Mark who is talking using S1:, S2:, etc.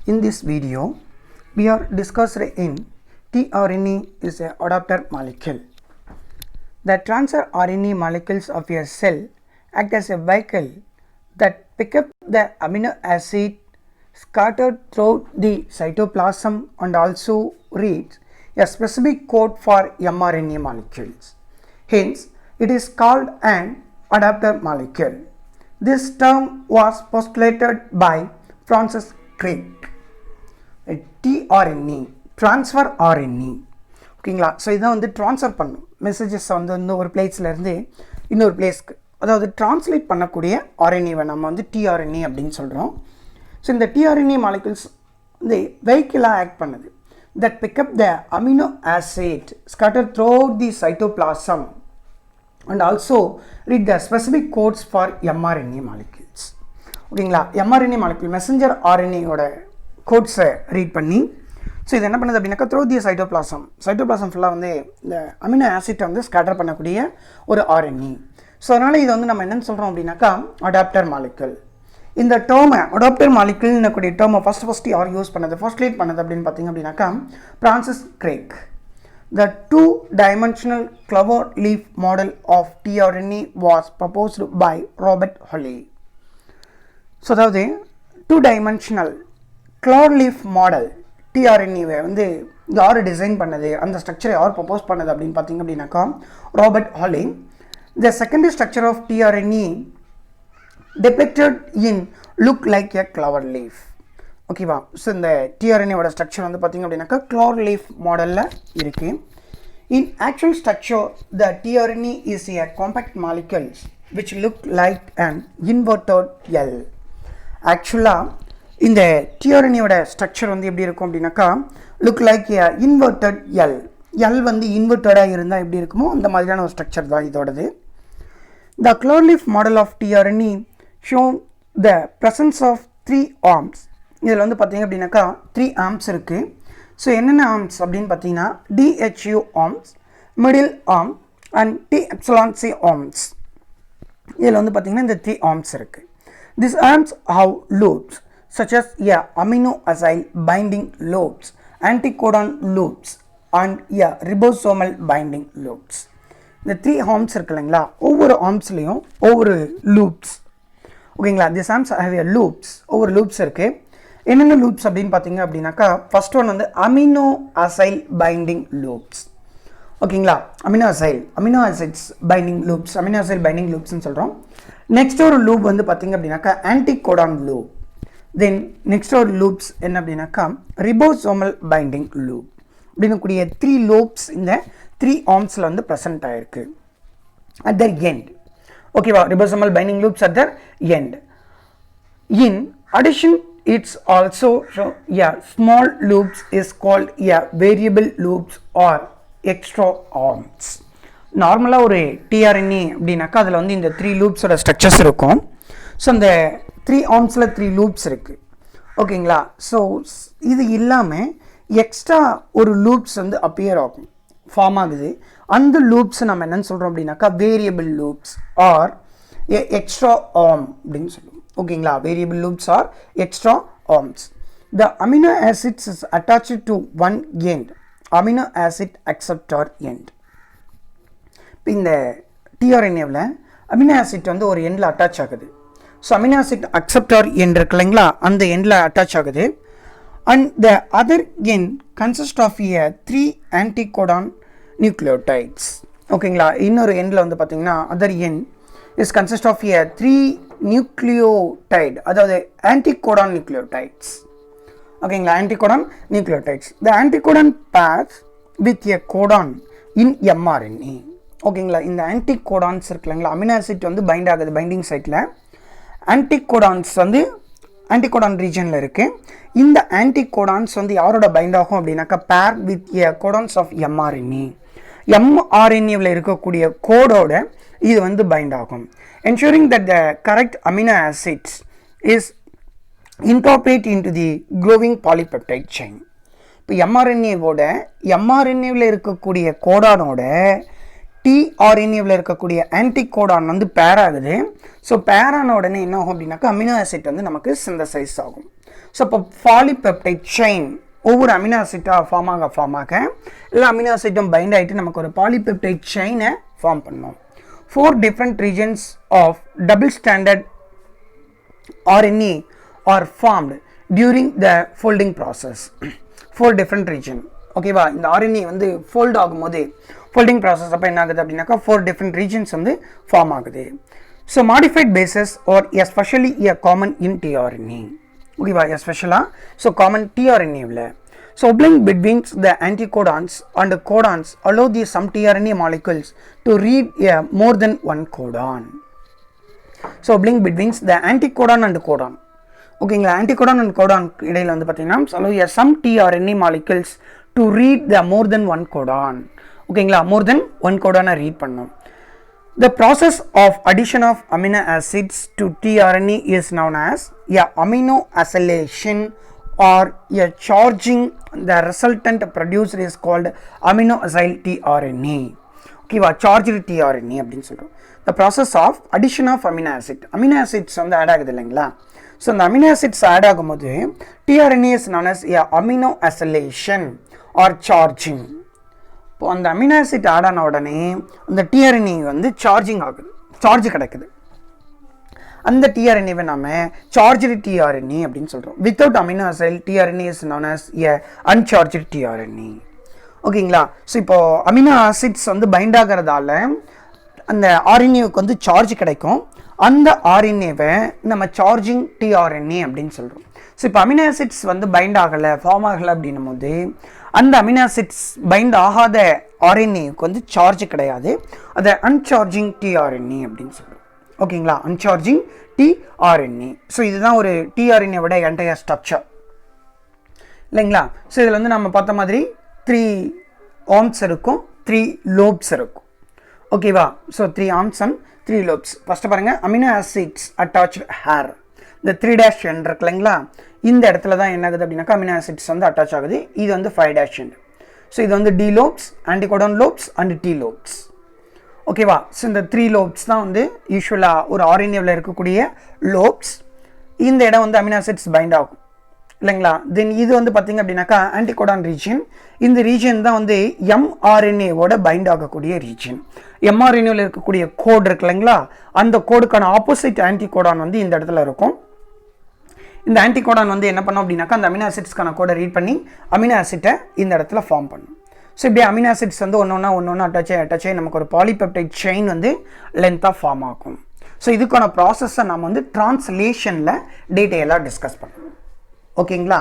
S1: In this video, we are discussed in tRNA is a adapter molecule. The transfer RNA molecules of a cell act as a vehicle that pick up the amino acid scattered throughout the cytoplasm and also reads a specific code for mRNA molecules. Hence, it is called an adapter molecule. This term was postulated by Francis Crick. tRNA, transfer RNA. ஓகேங்களா? So இதான் வந்து transfer பண்ணும் messages வந்து ஒரு பிளேஸ்லேருந்து இன்னொரு பிளேஸ்க்கு, அதாவது translate பண்ணக்கூடிய ஆர்என்ஏவை நம்ம வந்து tRNA அப்படின்னு சொல்கிறோம். ஸோ இந்த tRNA மாலிகுல்ஸ் வந்து வெஹிக்கிளாக ஆக்ட் பண்ணுது. That pick up the amino acid scatter through the cytoplasm and also read the specific codes for mRNA molecules. ஓகேங்களா? mRNA மாலிகுல் மெசஞ்சர் ஆர்என்ஏயோட கோட்ஸை ரீட் பண்ணி, ஸோ இது என்ன பண்ணுது அப்படின்னாக்கா த்ரூ தி சைட்டோபிளாசம் ஃபுல்லாக வந்து இந்த அமினோ ஆசிட்டை வந்து ஸ்கேட்டர் பண்ணக்கூடிய ஒரு ஆர்என்ஏ. ஸோ அதனால் இதை வந்து நம்ம என்னென்னு சொல்கிறோம் அப்படின்னாக்கா அடாப்டர் மாலிகுல். இந்த டேர்மை அடாப்டர் மாலிகுல்னு கூடிய டேர்மை ஃபஸ்ட்டு யார் யூஸ் பண்ணது, ஃபர்ஸ்ட்லேட் பண்ணது அப்படின்னு பார்த்தீங்க அப்படின்னாக்கா Francis Crick. The two-dimensional clover leaf model of tRNA was proposed by Robert Holley. So அதாவது two-dimensional clover leaf model tRNA வந்து யார் டிசைன் பண்ணது, அந்த ஸ்ட்ரக்சரை யார் ப்ரப்போஸ் பண்ணது அப்படின்னு பார்த்தீங்க அப்படின்னாக்கா Robert Holley. The secondary structure of tRNA depicted in look like a clover leaf. ஓகேவா? ஸோ இந்த tRNAவோட ஸ்ட்ரக்சர் வந்து பார்த்தீங்க அப்படின்னாக்கா clover leaf மாடலில் இருக்குது. In actual structure, the tRNA is a compact molecule which look like an inverted L. ஆக்சுவலாக இந்த tRNAவோட ஸ்ட்ரக்சர் வந்து எப்படி இருக்கும் அப்படின்னாக்கா லுக் லைக் ஏ இன்வெர்டட் எல் வந்து இன்வெர்டடாக இருந்தால் எப்படி இருக்குமோ அந்த மாதிரியான ஒரு ஸ்ட்ரக்சர் தான் இதோடது. The clover leaf model of tRNA show the presence of 3 arms. இதில் வந்து பார்த்தீங்க அப்படின்னாக்கா 3 arms இருக்குது. ஸோ என்னென்ன ஆர்ம்ஸ் அப்படின்னு பார்த்தீங்கன்னா DHU arms, middle arm and T-epsilon-C arms. இதில் வந்து பார்த்தீங்கன்னா இந்த 3 ஆர்ம்ஸ் இருக்குது. These arms have loops such as amino acyl binding loops, anticodon loops and ribosomal binding loops. இந்த 3 ஆர்ம்ஸ் இருக்கு இல்லைங்களா, ஒவ்வொரு ஆர்ம்ஸ்லேயும் ஒவ்வொரு லூப்ஸ். ஓகேங்களா? திஸ் ஆர்ம்ஸ் ஹேவ் லூப்ஸ், ஒவ்வொரு லூப்ஸ் இருக்குது. என்னென்ன லூப்ஸ் அப்படின்னு பார்த்தீங்க அப்படின்னாக்கா ஃபர்ஸ்ட் ஒன் வந்து அமினோ அசைல் பைண்டிங் லூப்ஸ். ஓகேங்களா? அமினோ ஆசிட்ஸ் பைண்டிங் லூப்ஸ்ன்னு சொல்கிறோம். நெக்ஸ்ட் ஒரு லூப் வந்து பார்த்தீங்க அப்படின்னாக்கா ஆன்டிகோடான் லூப். தென் நெக்ஸ்ட் ஒரு லூப்ஸ் என்ன அப்படின்னாக்கா ரிபோசோமல் பைண்டிங் லூப் அப்படின்னு கூடிய 3 லூப்ஸ் இந்த 3 ஆர்ம்ஸில் வந்து ப்ரெசென்ட் ஆகிருக்கு அட் த எண்ட். ஓகேவா? Ribosomal binding loops at the end. In addition it's also small loops is called variable loops or extra arms. நார்மலாக ஒரு tRNA அப்படின்னாக்கா அதில் வந்து இந்த 3 லூப்ஸோட ஸ்ட்ரக்சர்ஸ் இருக்கும். ஸோ அந்த 3 ஆர்ம்ஸில் 3 லூப்ஸ் இருக்குது. ஓகேங்களா? ஸோ இது இல்லாமல் எக்ஸ்ட்ரா ஒரு லூப்ஸ் வந்து அப்பியர் ஆகும், ஃபார்ம் ஆகுது. அந்த லூப்ஸ் நம்ம என்னென்னு சொல்கிறோம் அப்படின்னாக்கா variable loops or extra arm அப்படின்னு சொல்லுவோம். ஓகேங்களா? Variable loops or extra arms. The amino acids is attached to one end, amino acid acceptor end. இப்போ இந்த tRNAவில் அமினோ ஆசிட் வந்து ஒரு எண்டில் அட்டாச் ஆகுது. So amino acid acceptor end இருக்கு இல்லைங்களா, அந்த எண்டில் அட்டாச் ஆகுது. And the other end consist of 3 anticodon nucleotides. ஓகேங்களா? இன்னொரு எண்டில் வந்து பார்த்தீங்கன்னா other end is consist of 3 nucleotide, அதாவது ஆன்டிகோடான் நியூக்ளியோடைட்ஸ். ஓகேங்களா? Anticodon nucleotides. The anticodon pairs with a codon in mRNA. ஓகேங்களா? இந்த ஆன்டிகோடான்ஸ் இருக்கு இல்லைங்களா, அமினோ ஆசிட் வந்து பைண்ட் ஆகுது பைண்டிங் சைட்டில். ஆன்டிகோடான்ஸ் வந்து ஆன்டிகோடான் ரீஜனில் இருக்குது. இந்த ஆன்டிகோடான்ஸ் வந்து யாரோட பைண்ட் ஆகும் அப்படின்னாக்கா pair with a codons of mRNA. mRNAவில் இருக்கக்கூடிய கோடோட இது வந்து பைண்ட் ஆகும், ensuring that the correct amino acids is incorporated into the growing polypeptide chain. இப்போ mRNAவில் இருக்கக்கூடிய கோடானோட tRNAவில் இருக்கக்கூடிய ஆன்டிகோடான் வந்து பேர் ஆகுது. ஸோ பேரான உடனே என்ன ஆகும் அப்படின்னாக்கா அமினோ ஆசிட் வந்து நமக்கு சிந்தசைஸ் ஆகும். ஸோ இப்போ பாலிபெப்டைட் செயின் ஒவ்வொரு அமினோ ஆசிட்டாக ஃபார்ம் ஆக எல்லா அமினோ ஆசிட்டும் பைண்ட் ஆகிட்டு நமக்கு ஒரு பாலிபெப்டைட் செயினை ஃபார்ம் பண்ணோம். 4 different regions of double stranded RNA are formed during the folding process. 4 different region. ஓகேவா, இந்த RNA வந்து ஃபோல்ட் ஆகும்போது ஃபோல்டிங் ப்ராசஸ் அப்போ என்ன ஆகுது அப்படின்னாக்கா 4 different regions வந்து ஃபார்ம் ஆகுது. So modified bases are especially common in tRNA. ஓகேவா, எஸ்பெஷலாக ஸோ காமன் tRNAவில். So oblique between the anticodons and codons allow the some tRNA molecules to read more than one codon. So oblique between the anticodon and codon. ஓகேங்களா, anticodon and codon இடையில வந்து பார்த்தீங்கன்னா allow some tRNA molecules to read the more than one codon. ஓகேங்களா, more than one codon read பண்ணோம். The process of addition of amino acids to tRNA is known as amino acylation or a charging. The resultant produced is called amino acyl tRNA. ஓகேவா, charged tRNA அப்படின்னு சொல்கிறோம். The process of addition of amino acids வந்து add ஆகுது இல்லைங்களா. So அந்த amino acids add ஆகும்போது tRNA is known as amino acylation or charging. இப்போ அந்த அமினோ ஆசிட் ஆட் ஆன உடனே அந்த tRNA வந்து சார்ஜிங் ஆகுது, சார்ஜ் கிடைக்குது. அந்த tRNAவை நம்ம சார்ஜ்டு tRNA அப்படின்னு சொல்கிறோம். Without amino acyl tRNA is known as uncharged tRNA. ஓகேங்களா, ஸோ இப்போது அமினோ ஆசிட்ஸ் வந்து பைண்ட் ஆகிறதால அந்த RNAவுக்கு வந்து சார்ஜ் கிடைக்கும். அந்த RNAவை நம்ம சார்ஜிங் tRNA அப்படின்னு சொல்கிறோம். ஸோ இப்போ அமினோ ஆசிட்ஸ் வந்து பைண்ட் ஆகலை, ஃபார்ம் ஆகலை அப்படின்னும் போது அந்த அமினோ ஆசிட்ஸ் பைண்ட் ஆகாத RNAவுக்கு வந்து சார்ஜ் கிடையாது. அதை அன்சார்ஜிங் tRNA அப்படின்னு சொல்கிறோம். ஓகேங்களா, அன்சார்ஜிங் tRNA. ஸோ இதுதான் ஒரு tRNA விட என்டையர் ஸ்ட்ரக்சர் இல்லைங்களா. ஸோ இதில் வந்து நம்ம பார்த்த மாதிரி 3 ஆர்ம்ஸ் இருக்கும், 3 லோப்ஸ் இருக்கும். ஓகேவா, ஸோ 3 ஆர்ம்ஸ் அண்ட் 3 லோப்ஸ். ஃபஸ்ட்டு பாருங்கள், அமினோ ஆசிட்ஸ் அட்டாச்ட் ஹேர். இந்த 3' எண்ட் இருக்கு இல்லைங்களா, இந்த இடத்துல தான் என்ன ஆகுது அப்படின்னாக்கா அமினோ ஆசிட்ஸ் வந்து அட்டாச் ஆகுது. இது வந்து 5' எண்ட். ஸோ இது வந்து D லோப்ஸ், ஆன்டிகோடான் லோப்ஸ் அண்ட் T லோப்ஸ். ஓகேவா, ஸோ இந்த 3 லோப்ஸ் தான் வந்து யூஸ்வலாக ஒரு RNAவில் இருக்கக்கூடிய லோப்ஸ். இந்த இடம் வந்து அமினோ ஆசிட்ஸ் பைண்ட் ஆகும் இல்லைங்களா. தென் இது வந்து பார்த்திங்க அப்படின்னாக்கா ஆன்டிகோடான் ரீஜன். இந்த ரீஜன் தான் வந்து mRNAவோட பைண்ட் ஆகக்கூடிய ரீஜன். mRNAவில் இருக்கக்கூடிய கோடு இருக்கு இல்லைங்களா, அந்த கோடுக்கான ஆப்போசிட் ஆன்டிகோடான் வந்து இந்த இடத்துல இருக்கும். இந்த ஆன்டிகோடான் வந்து என்ன பண்ணோம் அப்படின்னாக்கா அந்த அமினோ ஆசிட்ஸ்க்கான கோடை ரீட் பண்ணி அமினோ ஆசிட்டை இந்த இடத்துல ஃபார்ம் பண்ணும். ஸோ இப்படி அமினோ ஆசிட்ஸ் வந்து ஒன்று அட்டாச் ஆகி நமக்கு ஒரு பாலிபெப்டைட் செயின் வந்து லென்த்தாக ஃபார்ம் ஆகும். ஸோ இதுக்கான ப்ராசஸை நம்ம வந்து ட்ரான்ஸ்லேஷனில் டீட்டெயிலாக டிஸ்கஸ் பண்ணுவோம். ஓகேங்களா.